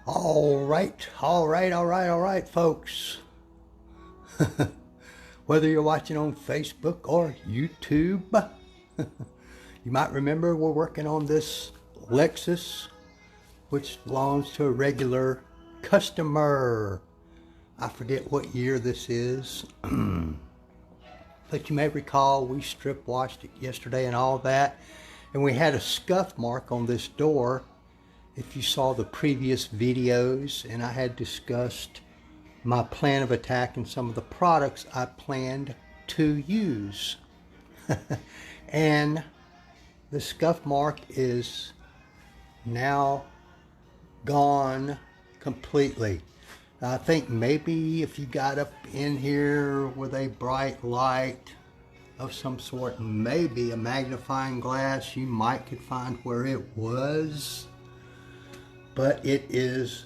All right, folks. Whether you're watching on Facebook or YouTube, you might remember we're working on this Lexxus, which belongs to a regular customer. I forget what year this is, but you may recall we strip washed it yesterday and all that, and we had a scuff mark on this door. If you saw the previous videos, and I had discussed my plan of attack and some of the products I planned to use. And the scuff mark is now gone completely. I think maybe if you got up in here with a bright light of some sort, maybe a magnifying glass, you might could find where it was. But it is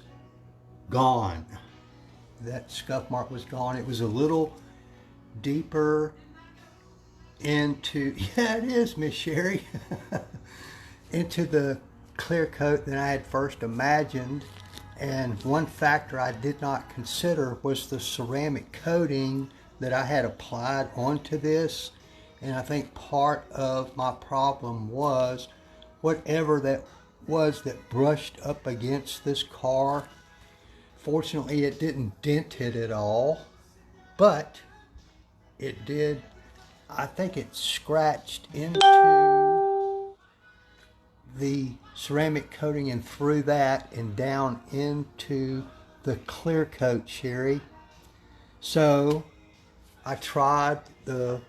gone. That scuff mark was gone. It was a little deeper into, yeah it is, Miss Sherry, into the clear coat than I had first imagined. And one factor I did not consider was the ceramic coating that I had applied onto this. And I think part of my problem was whatever that was that brushed up against this car. Fortunately, it didn't dent it at all, but it did, I think it scratched into the ceramic coating and through that and down into the clear coat, Sherry. So I tried the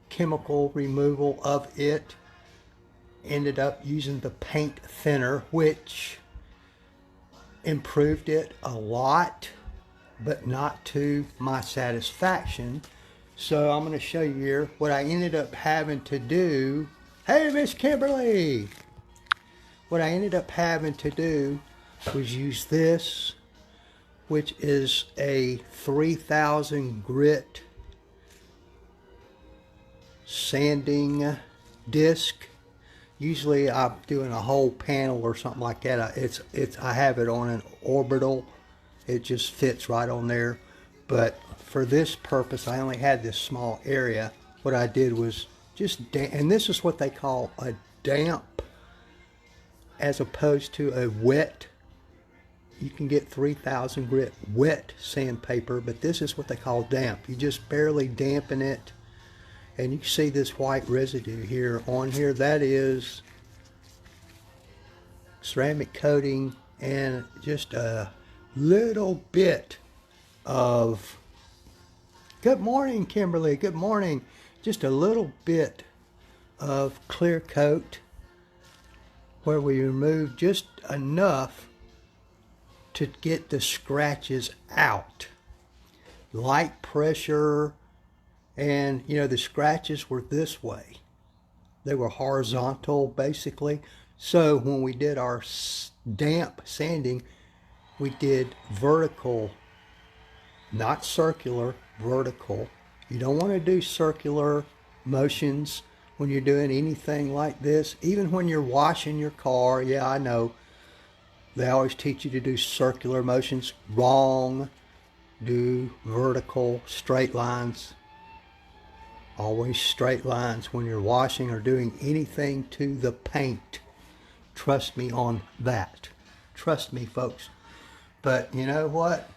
chemical removal of it. Ended up using the paint thinner, which improved it a lot, but not to my satisfaction. So I'm going to show you here what I ended up having to do. Hey, Miss Kimberly! What I ended up having to do was use this, which is a 3000 grit sanding disc. Usually I'm doing a whole panel or something like that. I have it on an orbital. It just fits right on there. But for this purpose, I only had this small area. What I did was just and this is what they call a damp, as opposed to a wet. You can get 3000 grit wet sandpaper, but this is what they call damp. You just barely dampen it. And you see this white residue here on here. That is ceramic coating and just a little bit of, good morning, Kimberly, good morning. Just a little bit of clear coat where we remove just enough to get the scratches out. Light pressure. And, you know, the scratches were this way. They were horizontal, basically. So when we did our damp sanding, we did vertical, not circular, vertical. You don't want to do circular motions when you're doing anything like this. Even when you're washing your car, yeah, I know. They always teach you to do circular motions. Wrong. Do vertical, straight lines. Always straight lines when you're washing or doing anything to the paint. Trust me on that. Trust me, folks. But you know what?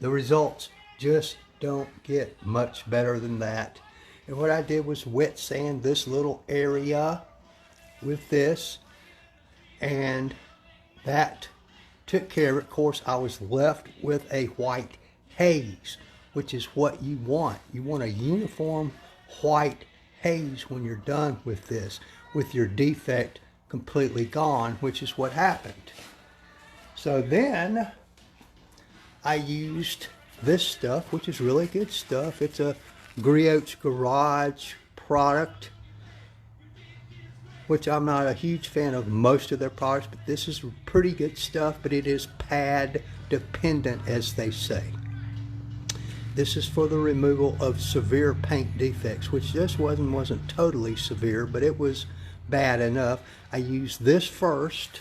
The results just don't get much better than that. And what I did was wet sand this little area with this. And that took care of it. Of course, I was left with a white haze, which is what you want. You want a uniform white haze when you're done with this, with your defect completely gone, which is what happened. So then I used this stuff, which is really good stuff. It's a Griot's Garage product, which I'm not a huge fan of most of their products, but this is pretty good stuff, but it is pad dependent, as they say. This is for the removal of severe paint defects, which this wasn't totally severe, but it was bad enough. I used this first,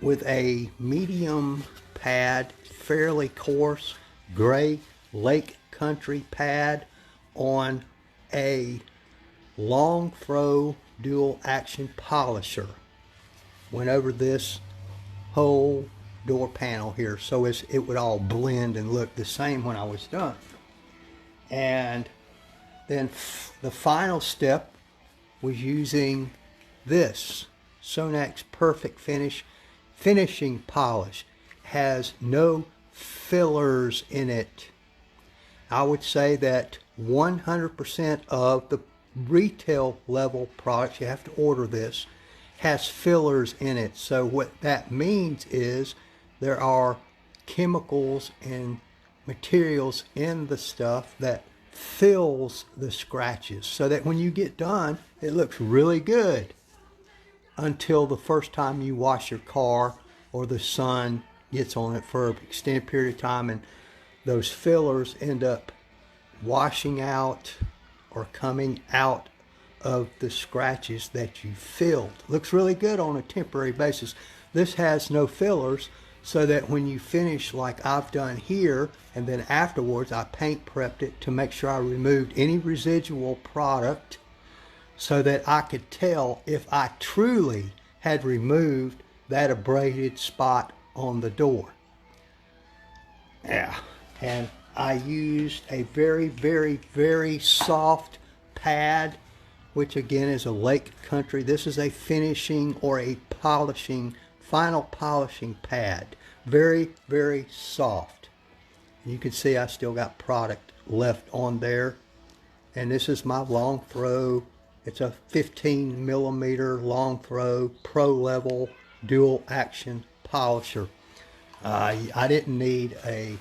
with a medium pad, fairly coarse gray lake country pad on a long throw dual action polisher. Went over this whole door panel here so it would all blend and look the same when I was done. And then the final step was using this Sonax Perfect Finish finishing polish. Has no fillers in it. I would say that 100% of the retail level products, you have to order this, has fillers in it. So what that means is there are chemicals and materials in the stuff that fills the scratches so that when you get done it looks really good until the first time you wash your car or the sun gets on it for an extended period of time and those fillers end up washing out or coming out of the scratches that you filled. Looks really good on a temporary basis. This has no fillers, so that when you finish like I've done here, and then afterwards I paint prepped it to make sure I removed any residual product so that I could tell if I truly had removed that abraded spot on the door. Yeah, and I used a very, very, very soft pad, which again is a lake country. This is a finishing or a polishing, final polishing pad. Very, very soft. You can see I still got product left on there. And this is my long throw. It's a 15 millimeter long throw pro level dual action polisher. I didn't need a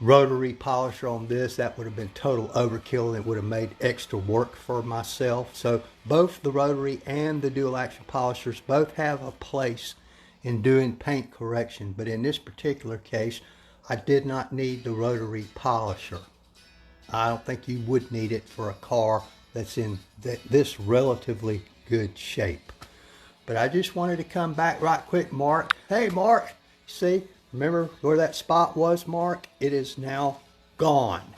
rotary polisher on this. That would have been total overkill and it would have made extra work for myself. So both the rotary and the dual action polishers both have a place in doing paint correction, but in this particular case I did not need the rotary polisher. I don't think you would need it for a car that's in this relatively good shape. But I just wanted to come back right quick, Mark. Hey Mark, see, remember where that spot was, Mark? It is now gone.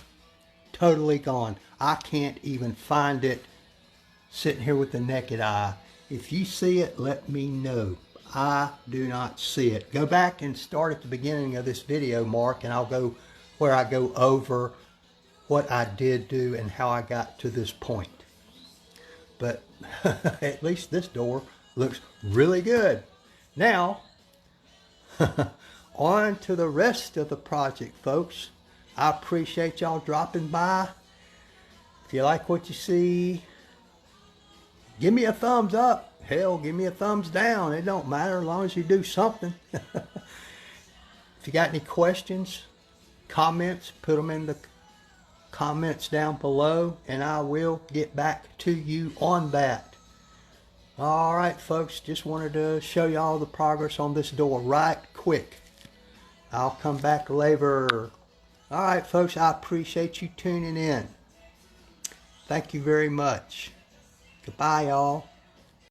Totally gone. I can't even find it sitting here with the naked eye. If you see it, let me know. I do not see it. Go back and start at the beginning of this video, Mark, and I'll go where I go over what I did do and how I got to this point. But at least this door looks really good. Now, on to the rest of the project, folks. I appreciate y'all dropping by. If you like what you see, give me a thumbs up. Hell, give me a thumbs down. It don't matter as long as you do something. If you got any questions, comments, put them in the comments down below and I will get back to you on that. Alright folks, just wanted to show you all the progress on this door right quick. I'll come back later. Alright folks, I appreciate you tuning in. Thank you very much. Goodbye y'all.